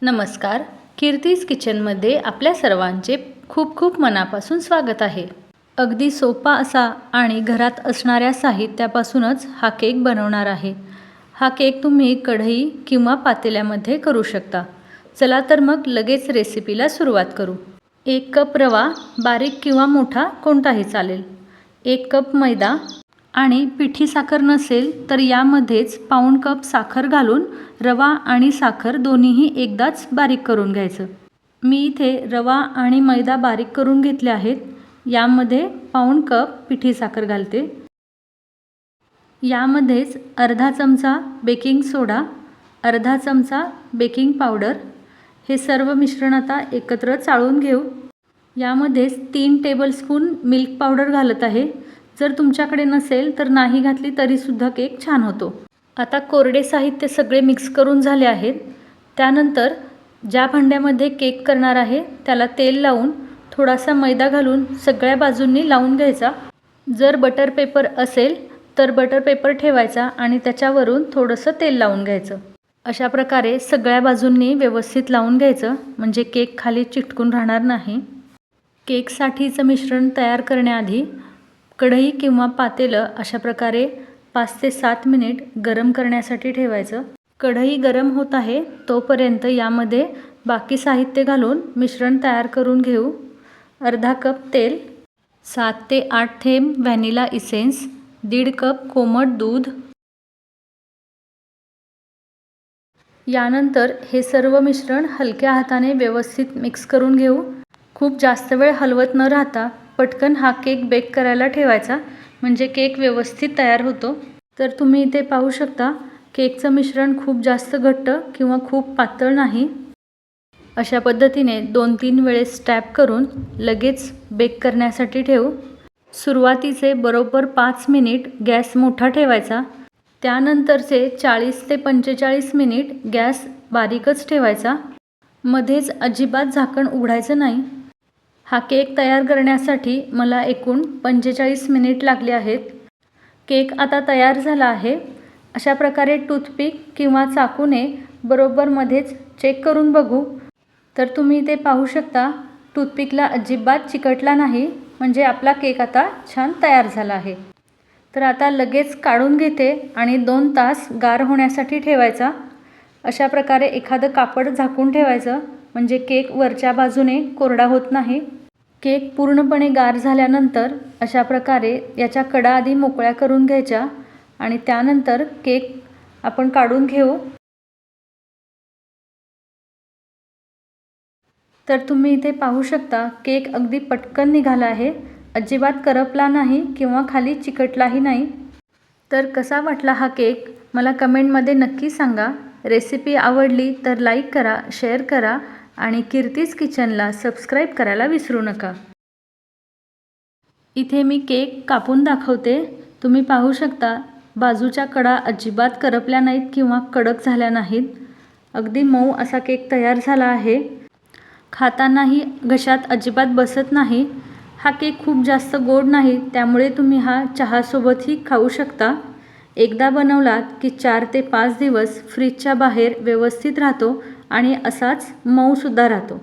नमस्कार. कीर्तीज किचनमध्ये आपल्या सर्वांचे खूप खूप मनापासून स्वागत आहे. अगदी सोपा असा आणि घरात असणाऱ्या साहित्यापासूनच हा केक बनवणार आहे. हा केक तुम्ही कढई किंवा पातेल्यामध्ये करू शकता. चला तर मग लगेच रेसिपीला सुरुवात करू. 1 कप रवा, बारीक किंवा मोठा कोणताही चालेल. 1 कप मैदा आणि पिठी साखर नसेल तर यामध्येच पाऊण कप साखर घालून रवा आणि साखर दोन्हीही एकदाच बारीक करून घ्यायचं. मी इथे रवा आणि मैदा बारीक करून घेतले आहेत. यामध्ये पाऊण कप पिठी साखर घालते. यामध्येच अर्धा चमचा बेकिंग सोडा, अर्धा चमचा बेकिंग पावडर, हे सर्व मिश्रण आता एकत्र चाळून घेऊ. यामध्येच 3 टेबलस्पून मिल्क पावडर घालत आहे. जर तुमच्याकडे नसेल तर नाही घातली तरीसुद्धा केक छान होतो. आता कोरडे साहित्य सगळे मिक्स करून झाले आहेत. त्यानंतर ज्या भांड्यामध्ये केक करणार आहे त्याला तेल लावून थोडासा मैदा घालून सगळ्या बाजूंनी लावून घ्यायचा. जर बटर पेपर असेल तर बटर पेपर ठेवायचा आणि त्याच्यावरून थोडंसं तेल लावून घ्यायचं. अशा प्रकारे सगळ्या बाजूंनी व्यवस्थित लावून घ्यायचं म्हणजे केक खाली चिटकून राहणार नाही. केकसाठीचं मिश्रण तयार करण्याआधी कढई किंवा पातेलं अशा प्रकारे 5 ते 7 मिनिट गरम करण्यासाठी ठेवायचं. कढई गरम होत आहे तोपर्यंत यामध्ये बाकी साहित्य घालून मिश्रण तयार करून घेऊ. अर्धा कप तेल, 7 ते 8 थेंब व्हॅनिला इसेन्स, 1.5 कप कोमट दूध. यानंतर हे सर्व मिश्रण हलक्या हाताने व्यवस्थित मिक्स करून घेऊ. खूप जास्त वेळ हलवत न राहता पटकन हा केक बेक करायला ठेवायचा म्हणजे केक व्यवस्थित तयार होतो. तर तुम्ही इथे पाहू शकता केकचं मिश्रण खूप जास्त घट्ट किंवा खूप पातळ नाही. अशा पद्धतीने 2-3 वेळेस टॅप करून लगेच बेक करण्यासाठी ठेवू. सुरुवातीचे बरोबर 5 मिनिट गॅस मोठा ठेवायचा. त्यानंतरचे 40 ते 45 मिनिट गॅस बारीकच ठेवायचा. मध्येच अजिबात झाकण उघडायचं नाही. हा केक तयार करण्यासाठी मला एकूण 45 मिनिट लागले आहेत. केक आता तयार झाला आहे. अशा प्रकारे टूथपिक किंवा चाकूने बरोबर मध्येच चेक करून बघू. तर तुम्ही इथे पाहू शकता टूथपिकला अजिबात चिकटला नाही म्हणजे आपला केक आता छान तयार झाला आहे. तर आता लगेच काढून घेते आणि 2 तास गार होण्यासाठी ठेवायचा. अशा प्रकारे एखादं कापड झाकून ठेवायचं म्हणजे केक वरच्या बाजूने कोरडा होत नाही. केक पूर्णपणे गार झाल्यानंतर अशा प्रकारे याच्या कडा आधी मोकळ्या करून घ्यायच्या आणि त्यानंतर केक आपण काढून घेऊ. तर तुम्ही इथे पाहू शकता केक अगदी पटकन निघाला आहे. अजिबात करपला नाही किंवा खाली चिकटलाही नाही. तर कसा वाटला हा केक मला कमेंटमध्ये नक्की सांगा. रेसिपी आवडली तर लाईक करा, शेअर करा आणि कीर्तीज किचनला सबस्क्राईब करायला विसरू नका. इथे मी केक कापून दाखवते. तुम्ही पाहू शकता बाजूच्या कडा अजिबात करपल्या नाहीत किंवा कडक झाल्या नाहीत. अगदी मऊ असा केक तयार झाला आहे. खातानाही घशात अजिबात बसत नाही. हा केक खूप जास्त गोड नाही त्यामुळे तुम्ही हा चहासोबतही खाऊ शकता. एकदा बनवलात की 4 ते 5 दिवस फ्रीजच्या बाहेर व्यवस्थित राहतो आणि असाच मऊसुद्धा राहतो.